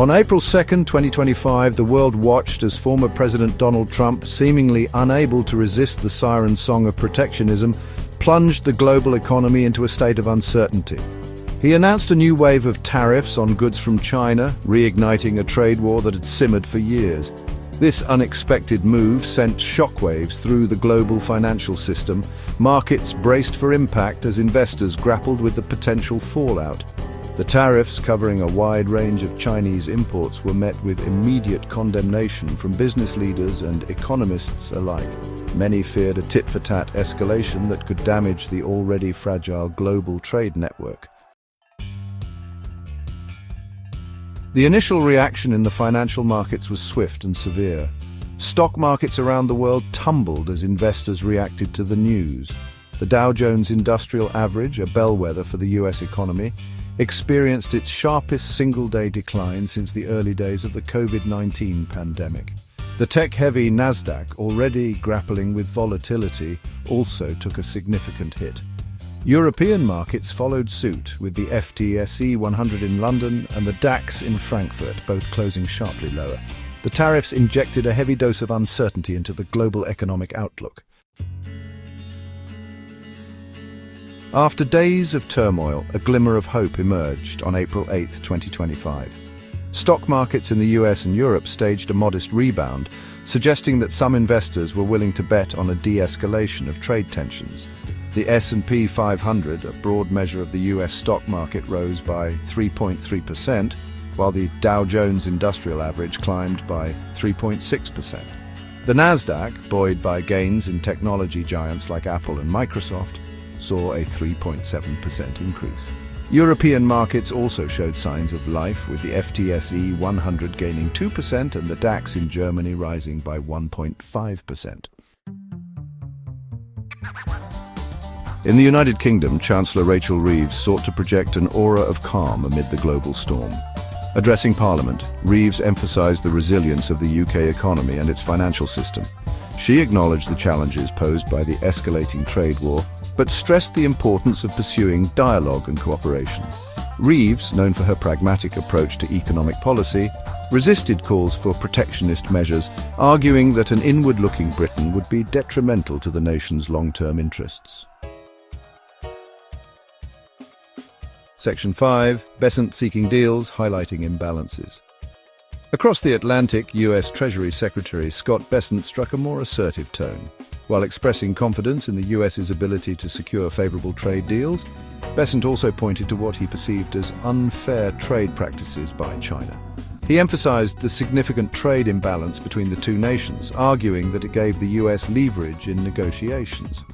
On April 2, 2025, the world watched as former President Donald Trump, seemingly unable to resist the siren song of protectionism, plunged the global economy into a state of uncertainty. He announced a new wave of tariffs on goods from China, reigniting a trade war that had simmered for years. This unexpected move sent shockwaves through the global financial system. Markets braced for impact as investors grappled with the potential fallout. The tariffs, covering a wide range of Chinese imports, were met with immediate condemnation from business leaders and economists alike. Many feared a tit-for-tat escalation that could damage the already fragile global trade network. The initial reaction in the financial markets was swift and severe. Stock markets around the world tumbled as investors reacted to the news. The Dow Jones Industrial Average, a bellwether for the US economy, experienced its sharpest single-day decline since the early days of the COVID-19 pandemic. The tech-heavy Nasdaq, already grappling with volatility, also took a significant hit. European markets followed suit, with the FTSE 100 in London and the DAX in Frankfurt both closing sharply lower. The tariffs injected a heavy dose of uncertainty into the global economic outlook. After days of turmoil, a glimmer of hope emerged on April 8, 2025. Stock markets in the US and Europe staged a modest rebound, suggesting that some investors were willing to bet on a de-escalation of trade tensions. The S&P 500, a broad measure of the US stock market, rose by 3.3%, while the Dow Jones Industrial Average climbed by 3.6%. The Nasdaq, buoyed by gains in technology giants like Apple and Microsoft, saw a 3.7% increase. European markets also showed signs of life, with the FTSE 100 gaining 2% and the DAX in Germany rising by 1.5%. In the United Kingdom, Chancellor Rachel Reeves sought to project an aura of calm amid the global storm. Addressing Parliament, Reeves emphasised the resilience of the UK economy and its financial system. She acknowledged the challenges posed by the escalating trade war, but stressed the importance of pursuing dialogue and cooperation. Reeves, known for her pragmatic approach to economic policy, resisted calls for protectionist measures, arguing that an inward-looking Britain would be detrimental to the nation's long-term interests. Section 5. Besant seeking deals, highlighting imbalances. Across the Atlantic, US Treasury Secretary Scott Bessent struck a more assertive tone. While expressing confidence in the US's ability to secure favorable trade deals, Bessent also pointed to what he perceived as unfair trade practices by China. He emphasized the significant trade imbalance between the two nations, arguing that it gave the US leverage in negotiations.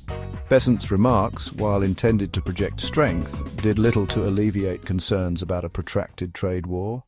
Bessent's remarks, while intended to project strength, did little to alleviate concerns about a protracted trade war.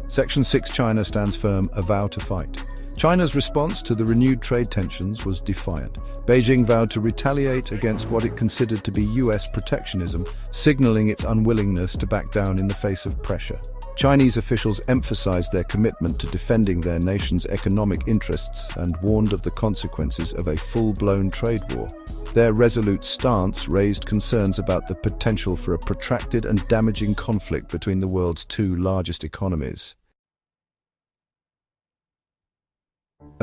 Section 6. China stands firm, a vow to fight. China's response to the renewed trade tensions was defiant. Beijing vowed to retaliate against what it considered to be US protectionism, signaling its unwillingness to back down in the face of pressure. Chinese officials emphasized their commitment to defending their nation's economic interests and warned of the consequences of a full-blown trade war. Their resolute stance raised concerns about the potential for a protracted and damaging conflict between the world's two largest economies.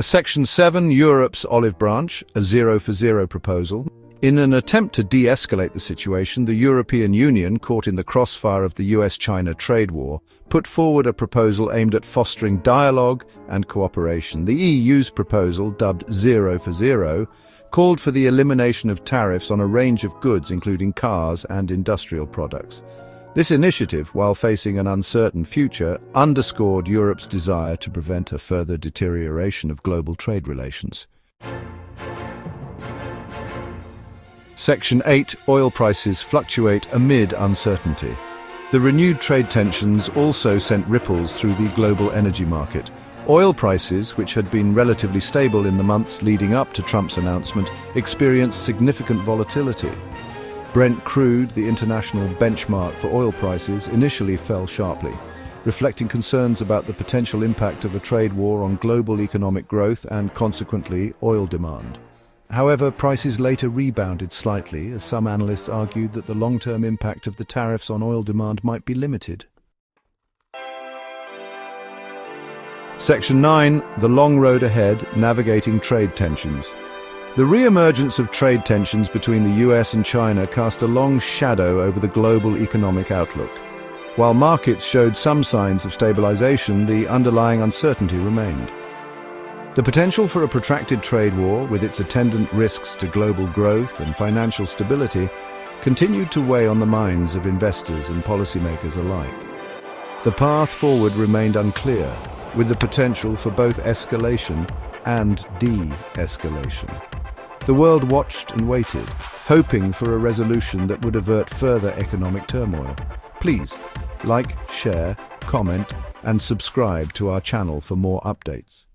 Section 7. Europe's olive branch, a zero-for-zero proposal. In an attempt to de-escalate the situation, the European Union, caught in the crossfire of the US-China trade war, put forward a proposal aimed at fostering dialogue and cooperation. The EU's proposal, dubbed Zero for Zero, called for the elimination of tariffs on a range of goods, including cars and industrial products. This initiative, while facing an uncertain future, underscored Europe's desire to prevent a further deterioration of global trade relations. Section 8. Oil prices fluctuate amid uncertainty. The renewed trade tensions also sent ripples through the global energy market. Oil prices, which had been relatively stable in the months leading up to Trump's announcement, experienced significant volatility. Brent crude, the international benchmark for oil prices, initially fell sharply, reflecting concerns about the potential impact of a trade war on global economic growth and, consequently, oil demand. However, prices later rebounded slightly as some analysts argued that the long-term impact of the tariffs on oil demand might be limited. Section 9. The long road ahead, navigating trade tensions. The re-emergence of trade tensions between the US and China cast a long shadow over the global economic outlook. While markets showed some signs of stabilization, the underlying uncertainty remained. The potential for a protracted trade war, with its attendant risks to global growth and financial stability, continued to weigh on the minds of investors and policymakers alike. The path forward remained unclear, with the potential for both escalation and de-escalation. The world watched and waited, hoping for a resolution that would avert further economic turmoil. Please like, share, comment, and subscribe to our channel for more updates.